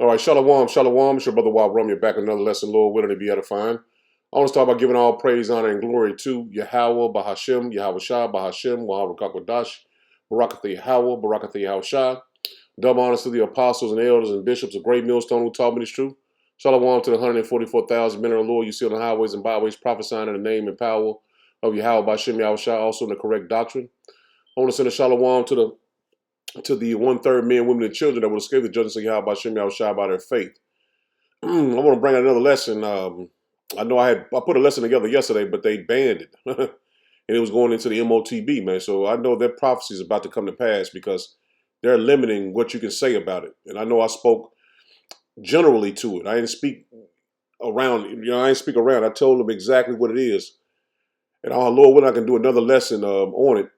All right, shalom, shalom. It's your brother Wild Rum. You're back with another lesson, Lord willing to be edifying. I want to start by giving all praise, honor, and glory to Yahweh, Bahashem, Yahweh Shah, Bahashem, Wahab Kakwadash, Barakath Yahweh, Barakath Yahweh Shah. Double honors to the apostles and elders and bishops of Great Millstone who taught me this truth. Shalom to the 144,000 men of the Lord you see on the highways and byways prophesying in the name and power of Yahweh, Bahashem, Yahweh Shah, also in the correct doctrine. I want to send a shalom to the one-third men, women, and children that will escape the judgment of Yahweh Shem Yahushua by their faith. I want to bring out another lesson. I know I put a lesson together yesterday, but they banned it. And it was going into the MOTB, man. So I know that prophecy is about to come to pass because they're limiting what you can say about it. And I know I spoke generally to it. I didn't speak around, I didn't speak around. I told them exactly what it is. And our Lord, when I can do another lesson on it,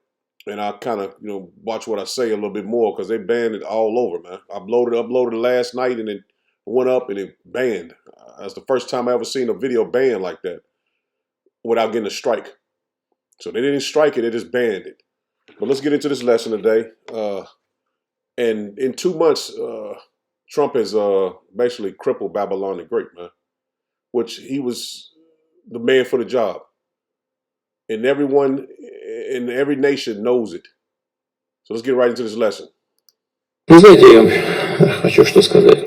and I kind of, watch what I say a little bit more because they banned it all over, man. I uploaded it last night and it went up and it banned. That's the first time I ever seen a video banned like that without getting a strike. So they didn't strike it, they just banned it. But let's get into this lesson today. And in 2 months, Trump has basically crippled Babylon the Great, man, which he was the man for the job. And everyone in every nation knows it. So let's get right into this lesson. Ну, знаете, я хочу что сказать.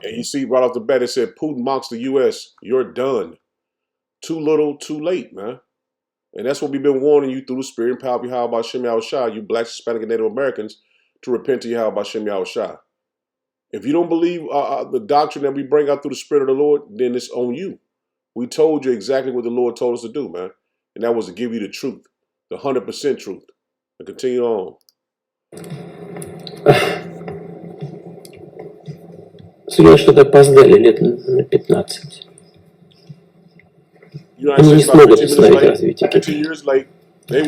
And you see right off the bat, it said Putin mocks the U.S. You're done. Too little, too late, man. And that's what we've been warning you through the spirit and power of Yahweh Bashem Yahushua, you Black, Hispanic, and Native Americans, to repent to Yahweh Bashem Yahushua. If you don't believe the doctrine that we bring out through the spirit of the Lord, then it's on you. We told you exactly what the Lord told us to do, man. And that was to give you the truth, the 100% truth. And continue on. Соединенные Штаты опоздали лет на 15. Они не смогут остановить развитие Китая. Это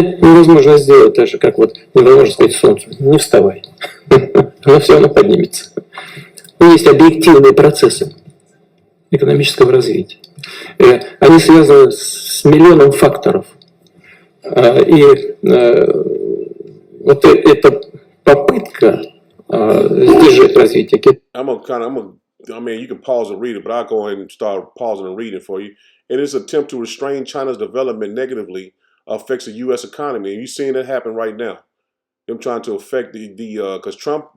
невозможно сделать, так же, как вот невозможно сказать Солнцу, не вставай. Оно все равно поднимется. Но есть объективные процессы экономического развития. Они связаны с миллионом факторов. И вот эта попытка сдержать развитие Китая. I mean, you can pause and read it, but I'll go ahead and start pausing and reading for you. In its attempt to restrain China's development negatively affects the U.S. economy. And you're seeing that happen right now. Them trying to affect because Trump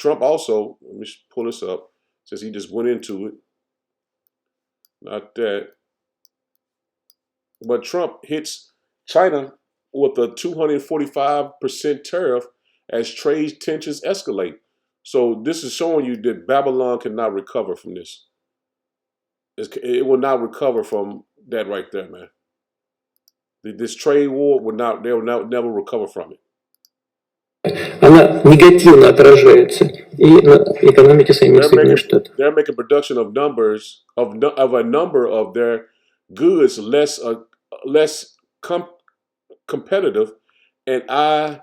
also, let me pull this up, since he just went into it. Not that. But Trump hits China with a 245% tariff as trade tensions escalate. So this is showing you that Babylon cannot recover from this. It will not recover from that right there, man. This trade war they will never recover from it. Она негативно отражается и на экономике самих Соединенных Штатов. They're making production of numbers of a number of their goods less competitive, and I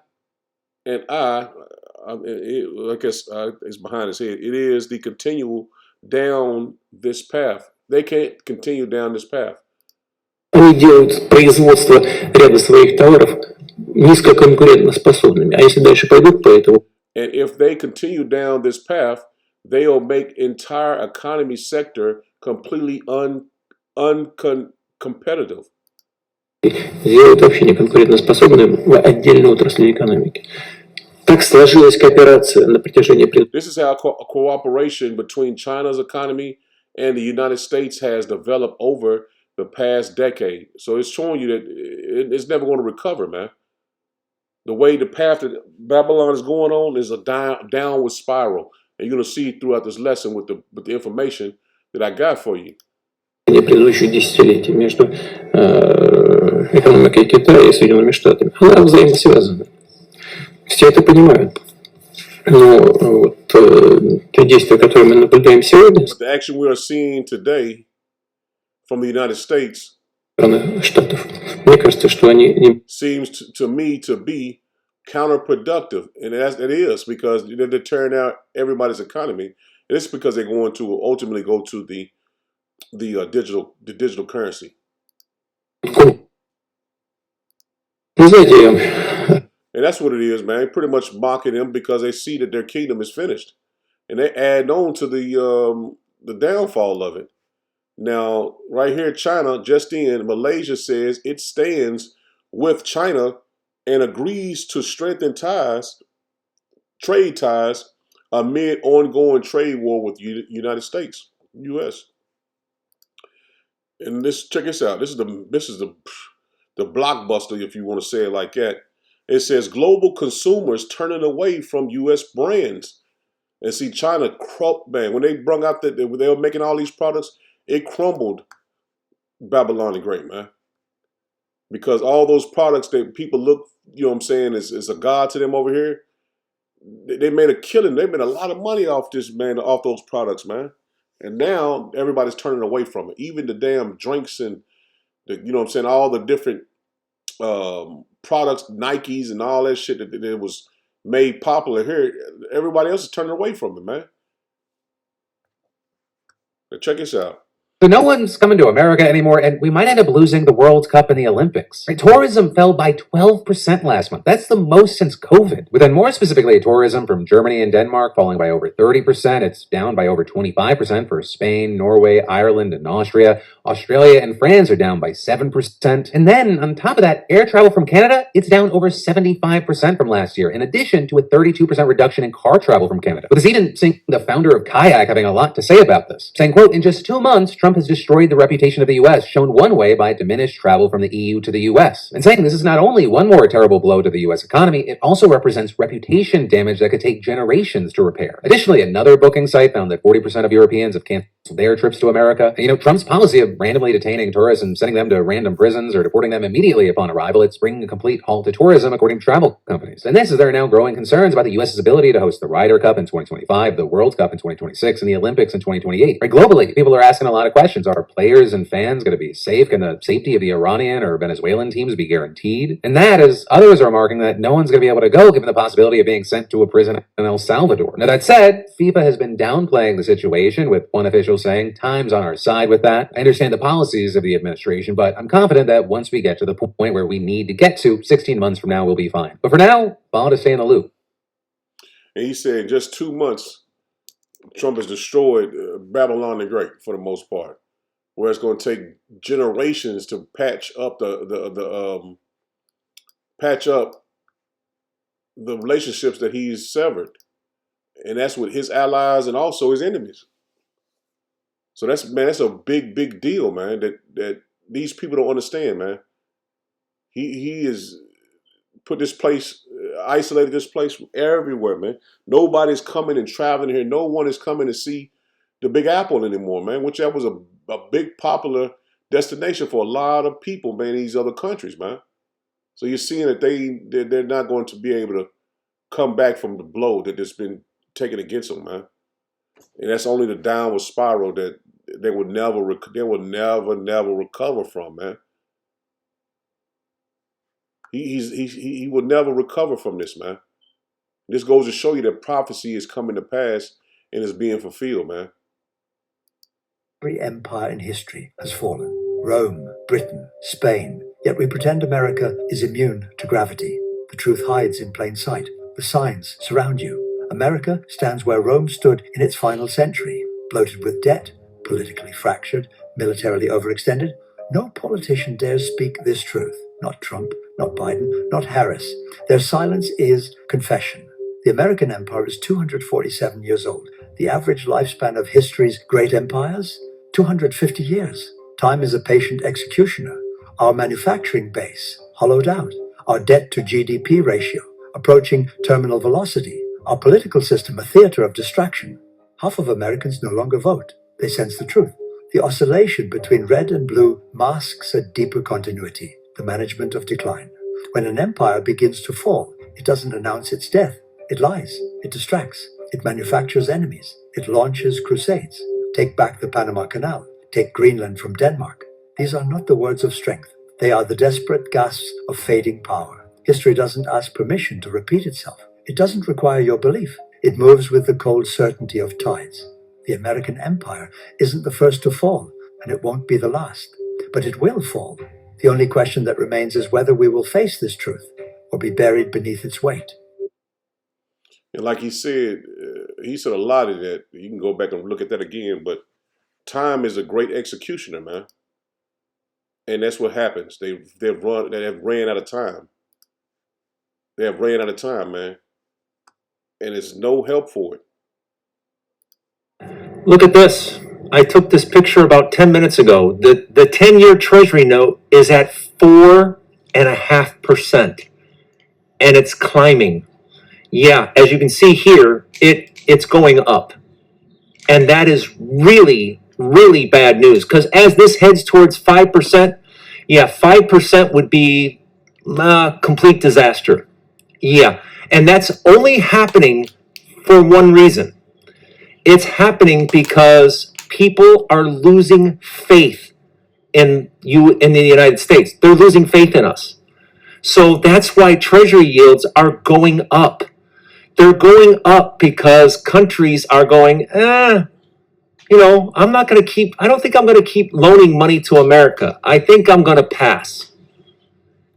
guess it's behind his head. It is the continual down this path. They can't continue down this path. Они делают производство ряда своих товаров низкоконкурентоспособными. А если дальше пойдут по этому... And if they continue down this path, they'll make entire economy sector completely uncompetitive. Сделают вообще неконкурентоспособным в отдельной отрасли экономики. Так сложилась кооперация на протяжении... This is how cooperation between China's economy and the United States has developed over the past decade. So it's showing you that it's never going to recover, man. The way the path that Babylon is going on is a downward spiral. And you're going to see throughout this lesson with the information that I got for you. Предыдущих десятилетий между экономикой Китая и Соединенными Штатами. Она взаимосвязана. Все это понимают. Но вот те действия, которые мы наблюдаем сегодня, the action we are seeing today from the United States, Штатов, мне кажется, что они seems to me to be counterproductive, and it is because they're tearing out everybody's economy, and it's because they're going to ultimately go to the digital currency. Вы знаете, And that's what it is, man. Pretty much mocking them because they see that their kingdom is finished. and they add on to the downfall of it. Now, right here, China just in, Malaysia says it stands with China and agrees to strengthen trade ties, amid ongoing trade war with United States, U.S. And check this out. This is the blockbuster, if you want to say it like that. It says global consumers turning away from U.S. brands. And see, China, man, when they brung out that they were making all these products, it crumbled Babylon the Great, man. Because all those products that people look, you know what I'm saying, is a god to them over here, they made a killing. They made a lot of money off this, man, off those products, man. And now everybody's turning away from it. Even the damn drinks and, you know what I'm saying, all the different products, Nikes and all that shit that was made popular here, everybody else is turning away from it, man. But check this out. So no one's coming to America anymore, and we might end up losing the World Cup and the Olympics. Right? Tourism fell by 12% last month. That's the most since COVID. Within more specifically, tourism from Germany and Denmark falling by over 30%. It's down by over 25% for Spain, Norway, Ireland, and Austria. Australia and France are down by 7%. And then, on top of that, air travel from Canada, it's down over 75% from last year, in addition to a 32% reduction in car travel from Canada. With us even seeing the founder of Kayak having a lot to say about this, saying, quote, in just 2 months, Trump has destroyed the reputation of the U.S., shown one way by diminished travel from the EU to the U.S. And saying this is not only one more terrible blow to the U.S. economy, it also represents reputation damage that could take generations to repair. Additionally, another booking site found that 40% of Europeans have canceled their trips to America. And, Trump's policy of randomly detaining tourists and sending them to random prisons or deporting them immediately upon arrival, it's bringing a complete halt to tourism, according to travel companies. And this is there are now growing concerns about the U.S.'s ability to host the Ryder Cup in 2025, the World Cup in 2026, and the Olympics in 2028. Right, globally, people are asking a lot of questions. Are players and fans going to be safe? Can the safety of the Iranian or Venezuelan teams be guaranteed? And that, as others are remarking, that no one's going to be able to go given the possibility of being sent to a prison in El Salvador. Now, that said, FIFA has been downplaying the situation, with one official saying, time's on our side with that. I understand the policies of the administration, but I'm confident that once we get to the point where we need to get to, 16 months from now, we'll be fine. But for now, follow to stay in the loop. And he said in just 2 months, Trump has destroyed Babylon the Great for the most part, where it's going to take generations to patch up the relationships that he's severed, and that's with his allies and also his enemies. So that's a big deal, man. That these people don't understand, man. He is put this place, isolated this place from everywhere, man. Nobody's coming and traveling here. No one is coming to see the Big Apple anymore, man. Which that was a big popular destination for a lot of people, man. In these other countries, man. So you're seeing that they're not going to be able to come back from the blow that has been taken against them, man. And that's only the downward spiral that they will never recover from, man. He will never recover from this, man. This goes to show you that prophecy is coming to pass and is being fulfilled, man. Every empire in history has fallen. Rome, Britain, Spain. Yet we pretend America is immune to gravity. The truth hides in plain sight. The signs surround you. America stands where Rome stood in its final century, bloated with debt, politically fractured, militarily overextended. No politician dares speak this truth. Not Trump, not Biden, not Harris. Their silence is confession. The American empire is 247 years old. The average lifespan of history's great empires? 250 years. Time is a patient executioner. Our manufacturing base, hollowed out. Our debt to GDP ratio, approaching terminal velocity. Our political system, a theater of distraction. Half of Americans no longer vote. They sense the truth. The oscillation between red and blue masks a deeper continuity, the management of decline. When an empire begins to fall, it doesn't announce its death. It lies. It distracts. It manufactures enemies. It launches crusades. Take back the Panama Canal. Take Greenland from Denmark. These are not the words of strength. They are the desperate gasps of fading power. History doesn't ask permission to repeat itself. It doesn't require your belief. It moves with the cold certainty of tides. The American empire isn't the first to fall, and it won't be the last. But it will fall. The only question that remains is whether we will face this truth or be buried beneath its weight. And like he said, he said a lot of that. You can go back and look at that again. But time is a great executioner, man. And that's what happens. They have ran out of time. They have ran out of time, man. And there's no help for it. Look at this. I took this picture about 10 minutes ago. The 10-year Treasury note is at 4.5%, and it's climbing. Yeah, as you can see here, it's going up, and that is really, really bad news. Because as this heads towards 5%, yeah, 5% would be complete disaster. Yeah, and that's only happening for one reason. It's happening because people are losing faith in the United States. They're losing faith in us. So that's why Treasury yields are going up. They're going up because countries are going, I don't think I'm going to keep loaning money to America. I think I'm going to pass.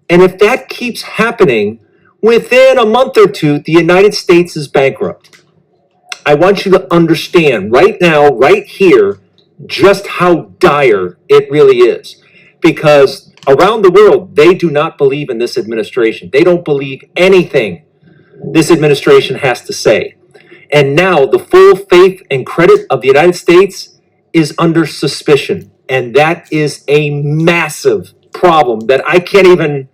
And if that keeps happening, within a month or two, the United States is bankrupt. I want you to understand right now, right here, just how dire it really is. Because around the world, they do not believe in this administration. They don't believe anything this administration has to say. And now the full faith and credit of the United States is under suspicion. And that is a massive problem that I can't even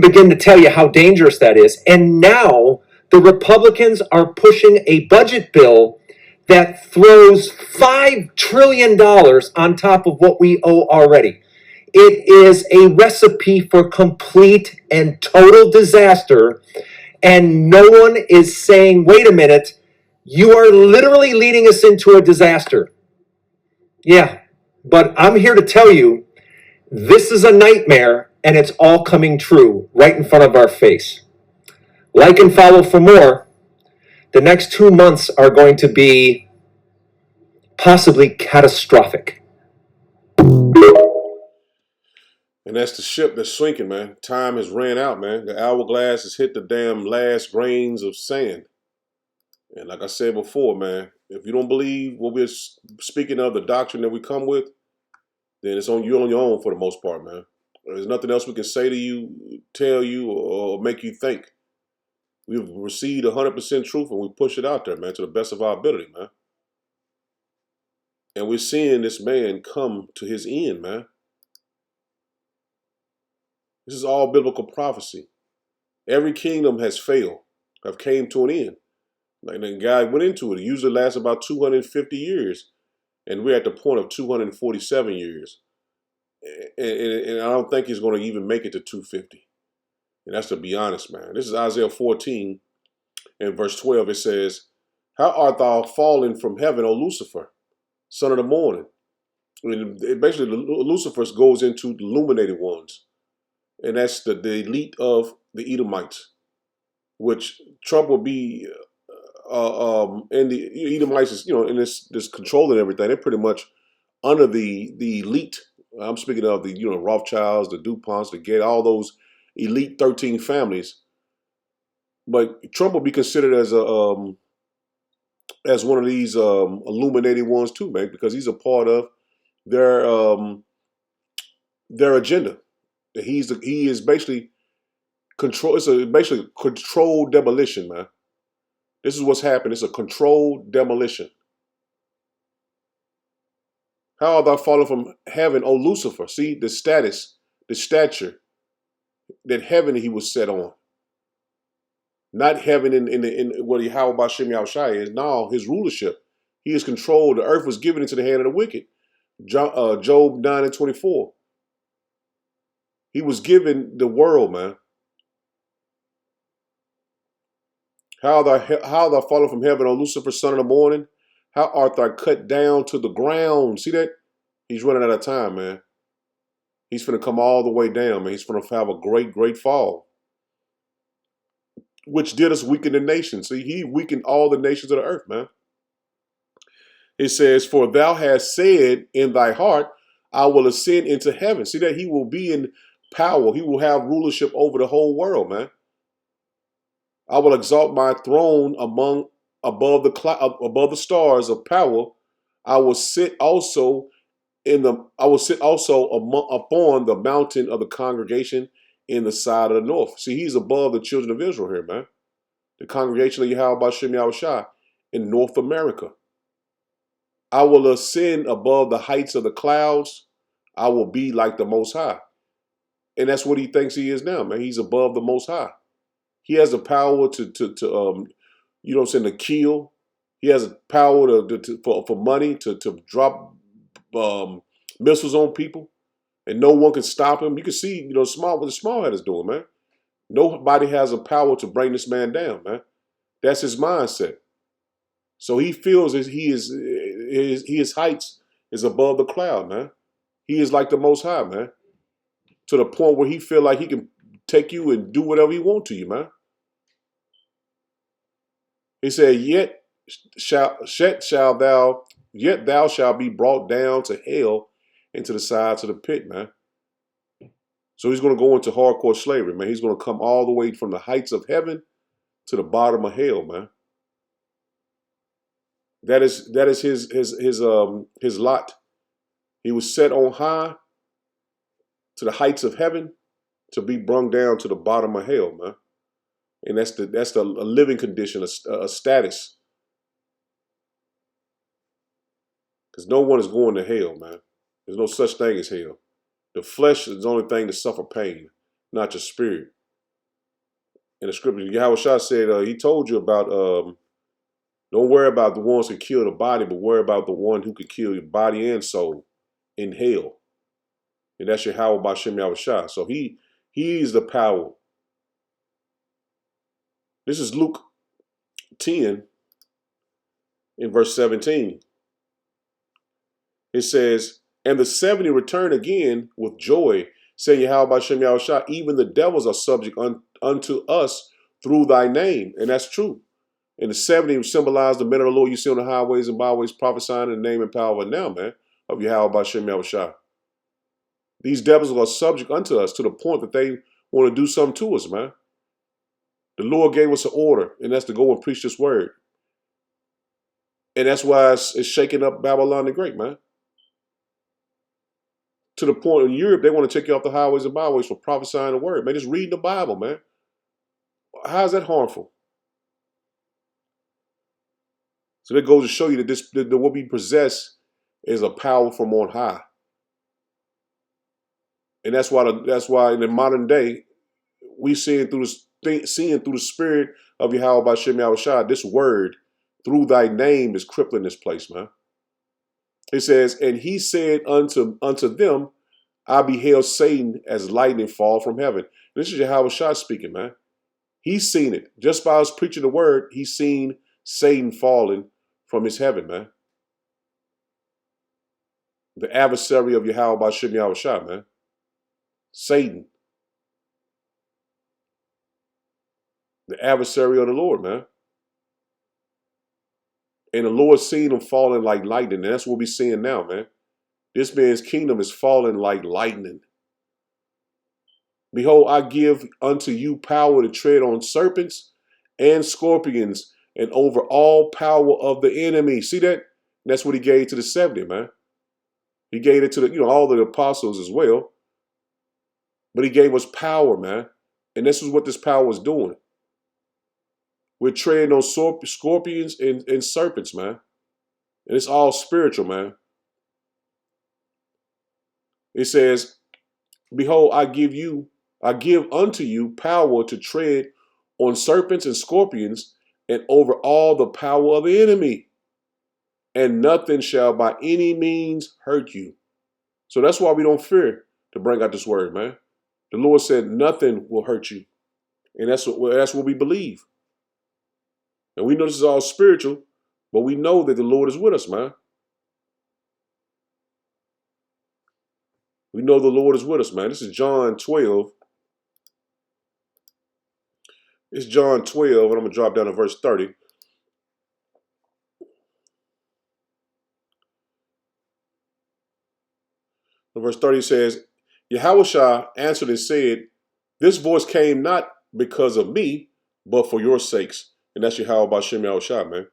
begin to tell you how dangerous that is. And now the Republicans are pushing a budget bill that throws $5 trillion on top of what we owe already. It is a recipe for complete and total disaster. And no one is saying, wait a minute, you are literally leading us into a disaster. Yeah, but I'm here to tell you, this is a nightmare, and it's all coming true right in front of our face. Like and follow for more. The next 2 months are going to be possibly catastrophic. And that's the ship that's sinking, man. Time has ran out, man. The hourglass has hit the damn last grains of sand. And like I said before, man, if you don't believe what we're speaking of, the doctrine that we come with, then it's on you on your own for the most part, man. There's nothing else we can say to you, tell you, or make you think. We've received 100% truth and we push it out there, man, to the best of our ability, man. And we're seeing this man come to his end, man. This is all biblical prophecy. Every kingdom has failed, have came to an end. Like the guy went into it. It usually lasts about 250 years. And we're at the point of 247 years. And I don't think he's going to even make it to 250. And that's to be honest, man. This is Isaiah 14 and verse 12. It says, "How art thou fallen from heaven, O Lucifer, son of the morning?" I mean, basically, Lucifer goes into the illuminated ones. And that's the elite of the Edomites, which Trump will be, and the Edomites is, in this controlling everything. They're pretty much under the elite. I'm speaking of the, Rothschilds, the DuPonts, the Gates, all those elite 13 families. But Trump will be considered as one of these illuminated ones too, man, because he's a part of their agenda. He is basically control. It's basically controlled demolition, man. This is what's happened. It's a controlled demolition. How art thou fallen from heaven, O Lucifer? See the status, the stature that heaven he was set on. Not heaven in what Yahweh Bashem Yahushai is. No, his rulership. He is controlled. The earth was given into the hand of the wicked. Job 9 and 24. He was given the world, man. How thou fallen from heaven, O Lucifer, son of the morning? How art thou cut down to the ground? See that? He's running out of time, man. He's finna come all the way down, man. He's finna have a great, great fall. Which did us weaken the nations. See, he weakened all the nations of the earth, man. It says, "For thou hast said in thy heart, I will ascend into heaven." See that? He will be in power. He will have rulership over the whole world, man. "I will exalt my throne above the stars of power. I will sit also upon the mountain of the congregation in the side of the north. See, he's above the children of Israel here, man. The congregation of Yahweh B'Shem Yahushua in North America. I will ascend above the heights of the clouds. I will be like the Most High. And that's what he thinks he is now, man. He's above the Most High. He has the power to kill. He has the power for money to drop missiles on people, and no one can stop him. You can see, what the small head is doing, man. Nobody has a power to bring this man down, man. That's his mindset. So he feels that his heights is above the cloud, man. He is like the Most High, man. To the point where he feel like he can take you and do whatever he want to you, man. He said, yet thou shalt be brought down to hell, into the sides of the pit, man. So he's going to go into hardcore slavery, man. He's going to come all the way from the heights of heaven to the bottom of hell, man. That is his lot. He was set on high to the heights of heaven to be brung down to the bottom of hell, man. And that's a living condition, a status. Because no one is going to hell, man. There's no such thing as hell. The flesh is the only thing to suffer pain, not your spirit. In the scripture, Yahushua said, he told you about, don't worry about the ones who kill the body, but worry about the one who can kill your body and soul in hell. And that's Yahweh B'Shem Yahushua. So he is the power. This is Luke 10 in verse 17. It says, and the 70 returned again with joy, saying, Yahweh B'Shem Yahushua, even the devils are subject unto us through thy name. And that's true. And the 70 symbolize the men of the Lord you see on the highways and byways prophesying in the name and power of now, man, of Yahweh B'Shem Yahushua. These devils are subject unto us to the point that they want to do something to us, man. The Lord gave us an order, and that's to go and preach this word. And that's why it's shaking up Babylon the Great, man. To the point in Europe, they want to take you off the highways and byways for prophesying the word. Man, just reading the Bible, man. How is that harmful? So that goes to show you that what we possess is a power from on high. And that's why in the modern day, we seeing through the spirit of Yahweh B'Shem Yahushua, this word through thy name is crippling this place, man. It says, and he said unto them, I beheld Satan as lightning fall from heaven. This is Yahushua speaking, man. He's seen it. Just by us preaching the word, he's seen Satan falling from his heaven, man. The adversary of Yahweh B'Shem Yahushua, man. Satan. The adversary of the Lord, man. And the Lord seen him falling like lightning. And that's what we're seeing now, man. This man's kingdom is falling like lightning. Behold, I give unto you power to tread on serpents and scorpions and over all power of the enemy. See that? That's what he gave to the 70, man. He gave it to all the apostles as well. But he gave us power, man. And this is what this power is doing. We're treading on scorpions and serpents, man. And it's all spiritual, man. It says, behold, I give unto you power to tread on serpents and scorpions and over all the power of the enemy. And nothing shall by any means hurt you. So that's why we don't fear to bring out this word, man. The Lord said nothing will hurt you. And that's what we believe. And we know this is all spiritual, but we know that the Lord is with us, man. We know the Lord is with us, man. This is John 12. It's John 12, and I'm going to drop down to verse 30. And verse 30 says, Yahushua answered and said, this voice came not because of me, but for your sakes. And that's Yahweh B'Shem Yahushua, man.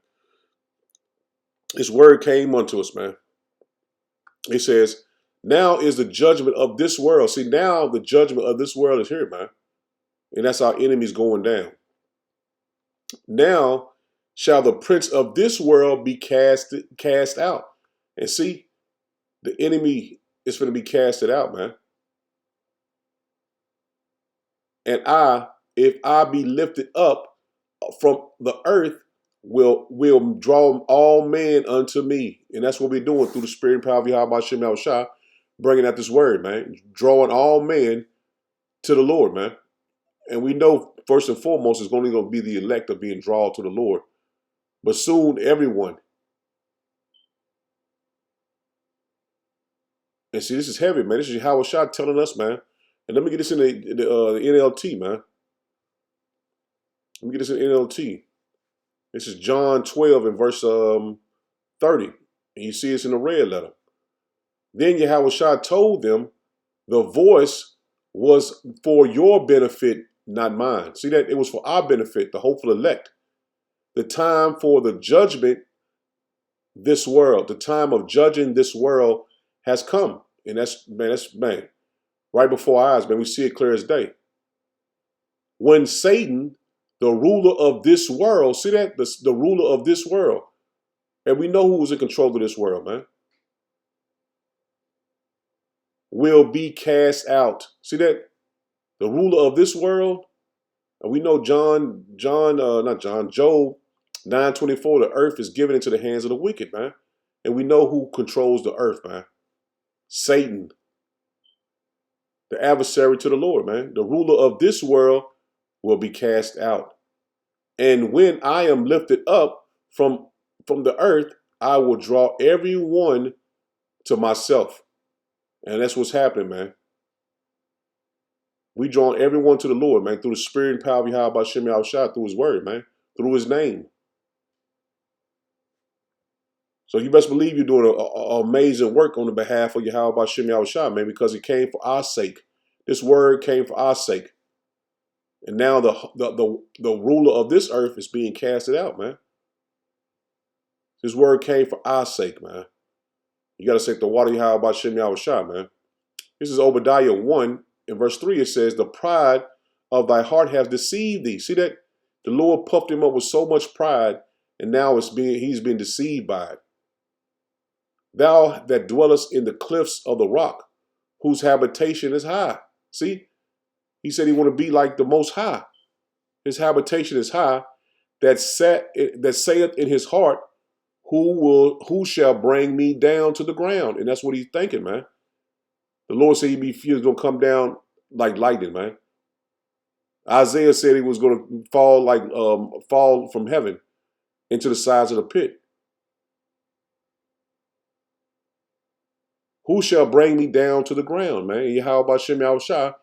His word came unto us, man. He says, now is the judgment of this world. See, now the judgment of this world is here, man. And that's our enemies going down. Now shall the prince of this world be cast out. And see, the enemy is going to be casted out, man. And if I be lifted up from the earth, will draw all men unto me. And that's what we're doing through the spirit and power of Yahweh Shem Yahushua, bringing out this word, man. Drawing all men to the Lord, man. And we know, first and foremost, it's only going to be the elect of being drawn to the Lord. But soon, everyone. And see, this is heavy, man. This is Yahweh Shah telling us, man. And let me get this in the NLT, man. Let me get this in NLT. This is John 12 and verse 30. And you see it's in the red letter. Then Yahweh Shah told them, the voice was for your benefit, not mine. See that? It was for our benefit, the hopeful elect. The time for the judgment, this world, the time of judging this world has come. And that's right before our eyes, man. We see it clear as day. When Satan, the ruler of this world, see that? The ruler of this world. And we know who was in control of this world, man. Will be cast out. See that? The ruler of this world. And we know Job 9:24, the earth is given into the hands of the wicked, man. And we know who controls the earth, man. Satan. The adversary to the Lord, man. The ruler of this world will be cast out. And when I am lifted up from the earth, I will draw everyone to myself. And that's what's happening, man. We drawing everyone to the Lord, man, through the spirit and power of Yahweh Shem Yahushua, through his word, man, through his name. So you best believe you're doing an amazing work on the behalf of Yahweh Shem Yahushua, man, because it came for our sake. This word came for our sake. And now the ruler of this earth is being casted out, man. This word came for our sake, man. You got to say the water Yahweh Shem Yahushua, man. This is Obadiah 1. In verse 3, it says, the pride of thy heart has deceived thee. See that? The Lord puffed him up with so much pride, and now he's been deceived by it. Thou that dwellest in the cliffs of the rock, whose habitation is high. See? He said he want to be like the Most High. His habitation is high, that saith in his heart, who shall bring me down to the ground? And that's what he's thinking, man. The Lord said he was going to come down like lightning, man. Isaiah said he was going to fall from heaven into the sides of the pit. Who shall bring me down to the ground, man? And Yahweh Shem Yahushua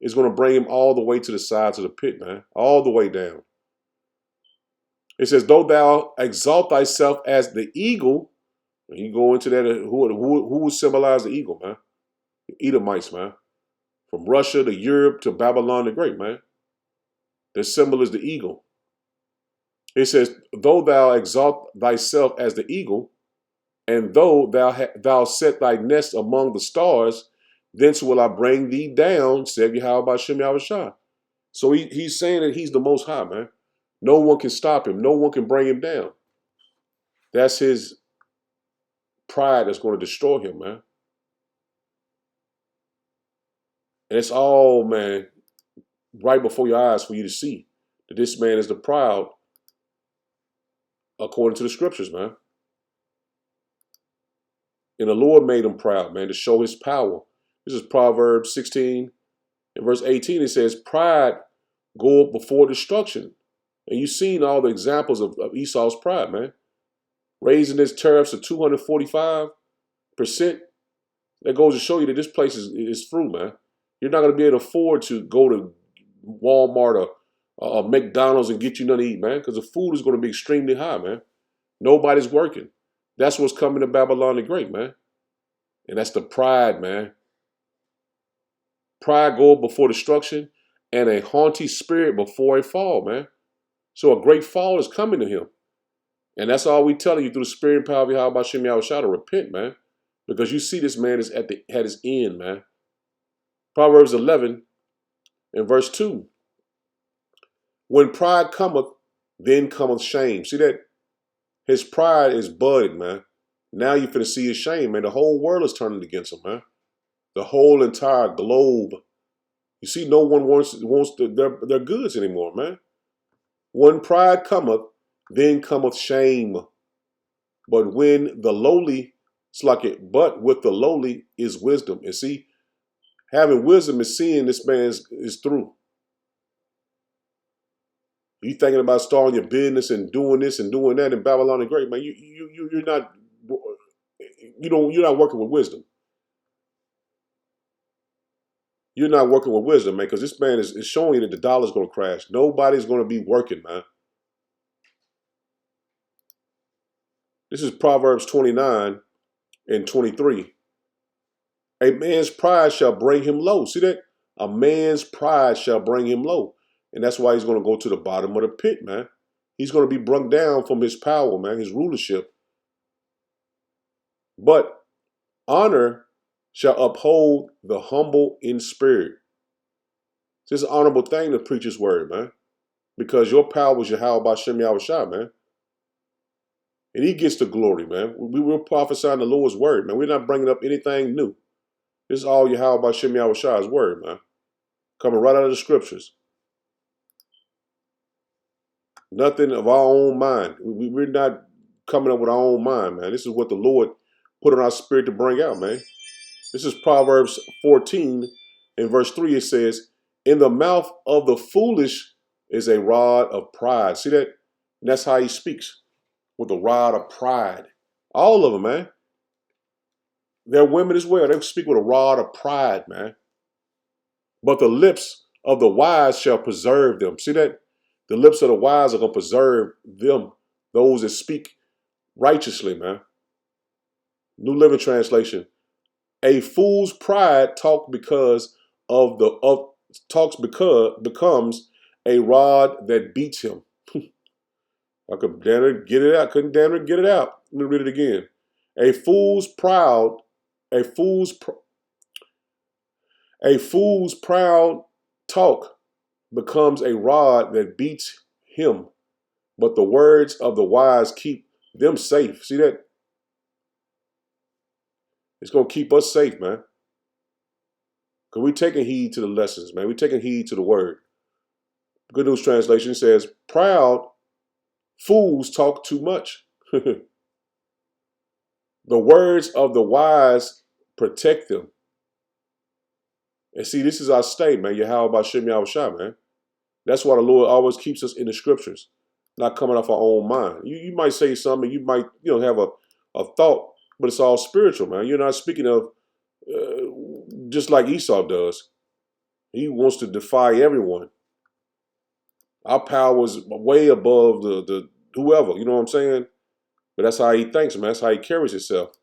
is going to bring him all the way to the sides of the pit, man. All the way down. It says, though thou exalt thyself as the eagle, and you go into that, who would symbolize the eagle, man? The Edomites, man. From Russia to Europe to Babylon the Great, man. Their symbol is the eagle. It says, though thou exalt thyself as the eagle, and though thou set thy nest among the stars, thence will I bring thee down, said Yahweh Shem Yahushua. So he's saying that he's the Most High, man. No one can stop him. No one can bring him down. That's his pride that's going to destroy him, man. And it's all, man, right before your eyes for you to see that this man is the proud according to the scriptures, man. And the Lord made him proud, man, to show his power. This is Proverbs 16 and verse 18. It says, pride goeth before destruction. And you've seen all the examples of Esau's pride, man. Raising his tariffs to 245%. That goes to show you that this place is through, man. You're not going to be able to afford to go to Walmart or McDonald's and get you nothing to eat, man, because the food is going to be extremely high, man. Nobody's working. That's what's coming to Babylon the Great, man. And that's the pride, man. Pride goeth before destruction, and a haughty spirit before a fall, man. So a great fall is coming to him. And that's all we telling you through the spirit and power of Yahweh Shem Yahushua to repent, man. Because you see this man is at his end, man. Proverbs 11 and verse 2. When pride cometh, then cometh shame. See that? His pride is budded, man. Now you finna see his shame, man. The whole world is turning against him, man. The whole entire globe. You see, no one wants their goods anymore, man. When pride cometh, then cometh shame. But when the lowly, but with the lowly is wisdom. And see, having wisdom is seeing this man is through. You thinking about starting your business and doing this and doing that in Babylon the Great, man. You're not working with wisdom. You're not working with wisdom, man, because this man is showing you that the dollar's going to crash. Nobody's going to be working, man. This is Proverbs 29 and 23. A man's pride shall bring him low. See that? A man's pride shall bring him low. And that's why he's going to go to the bottom of the pit, man. He's going to be brung down from his power, man, his rulership. But honor shall uphold the humble in spirit. It's an honorable thing to preach his word, man. Because your power is Yahweh B'Shem Yahushua, man. And he gets the glory, man. We will prophesy the Lord's word, man. We're not bringing up anything new. This is all Yahweh B'Shem Yahushua's word, man. Coming right out of the scriptures. Nothing of our own mind. We're not coming up with our own mind, man. This is what the Lord put on our spirit to bring out, man. This is Proverbs 14 and verse 3. It says, in the mouth of the foolish is a rod of pride. See that? And that's how he speaks. With a rod of pride. All of them, man. They're women as well. They speak with a rod of pride, man. But the lips of the wise shall preserve them. See that? The lips of the wise are going to preserve them. Those that speak righteously, man. New Living Translation. A fool's pride becomes a rod that beats him. I could damn it get it out. Couldn't damn it get it out. Let me read it again. A fool's proud talk becomes a rod that beats him, but the words of the wise keep them safe. See that? It's going to keep us safe, man. Because we're taking heed to the lessons, man. We're taking heed to the word. Good News Translation says, proud fools talk too much. The words of the wise protect them. And see, this is our state, man. Yahweh B'Shem Yahushua, man. That's why the Lord always keeps us in the scriptures, not coming off our own mind. You might say something, you might have a thought, but it's all spiritual, man. You're not speaking of just like Esau does. He wants to defy everyone. Our power is way above the whoever, you know what I'm saying? But that's how he thinks, man. That's how he carries himself.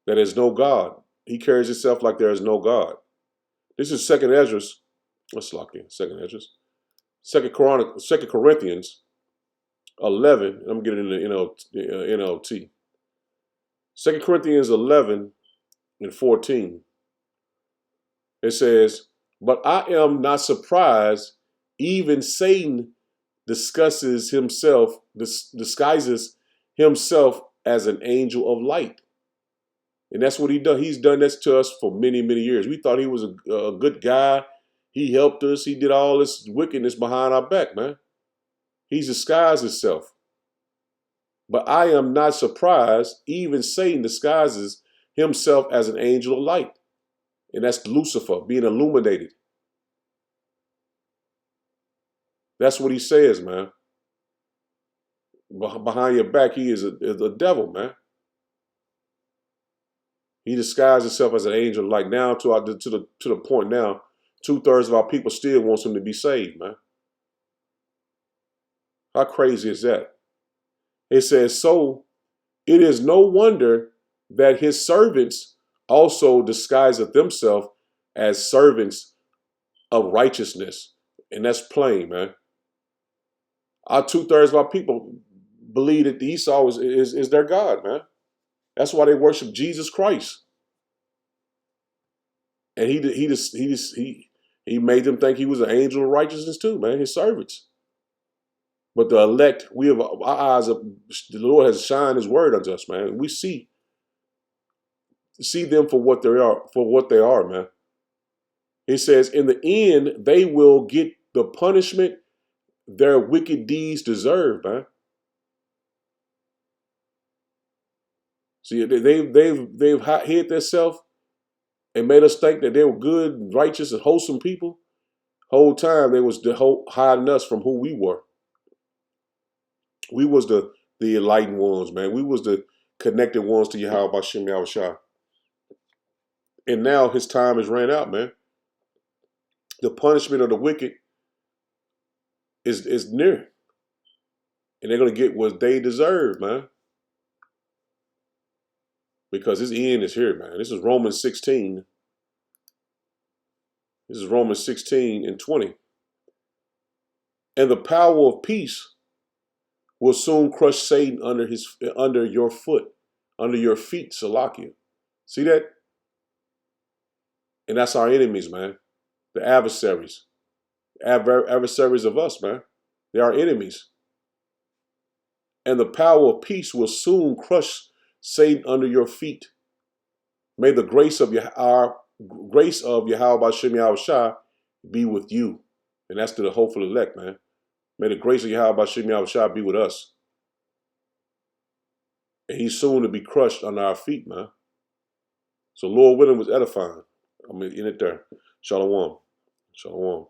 That there's no God. He carries himself like there is no God. This is 2nd Ezra. Let's lock in. 2nd Ezra. 2 Corinthians 11. I'm getting in the NLT. 2 Corinthians 11 and 14. It says, but I am not surprised, even Satan disguises himself as an angel of light. And that's what he done. He's done this to us for many, many years. We thought he was a good guy. He helped us. He did all this wickedness behind our back, man. He's disguised himself. But I am not surprised, even Satan disguises himself as an angel of light. And that's Lucifer, being illuminated. That's what he says, man. Behind your back, he is a devil, man. He disguised himself as an angel of light. Now to the point now, 2/3 of our people still wants him to be saved, man. How crazy is that? It says, so it is no wonder that his servants also disguiseth themselves as servants of righteousness. And that's plain, man. Our 2/3 of our people believe that Esau is their God, man. That's why they worship Jesus Christ. And he made them think he was an angel of righteousness too, man, his servants. But the elect, we have our eyes up. The Lord has shined his word unto us, man. We see them for what they are, man. He says, in the end, they will get the punishment their wicked deeds deserve, man. See, they've hid themselves and made us think that they were good, righteous, and wholesome people. Whole time they was hiding us from who we were. We was the enlightened ones, man. We was the connected ones to Yahweh Bashem Yahushua. And now his time has ran out, man. The punishment of the wicked is near. And they're going to get what they deserve, man. Because his end is here, man. This is Romans 16. This is Romans 16 and 20. And the power of peace will soon crush Satan under your foot, under your feet, Salakia. See that? And that's our enemies, man. The adversaries. Adversaries of us, man. They are enemies. And the power of peace will soon crush Satan under your feet. May the grace of Yahweh Bashem Yahushua be with you. And that's to the hopeful elect, man. May the grace of Yahweh Bashem Yahushua be with us. And he's soon to be crushed under our feet, man. So Lord willing was edifying. I'm in it there. Shalom. Shalom.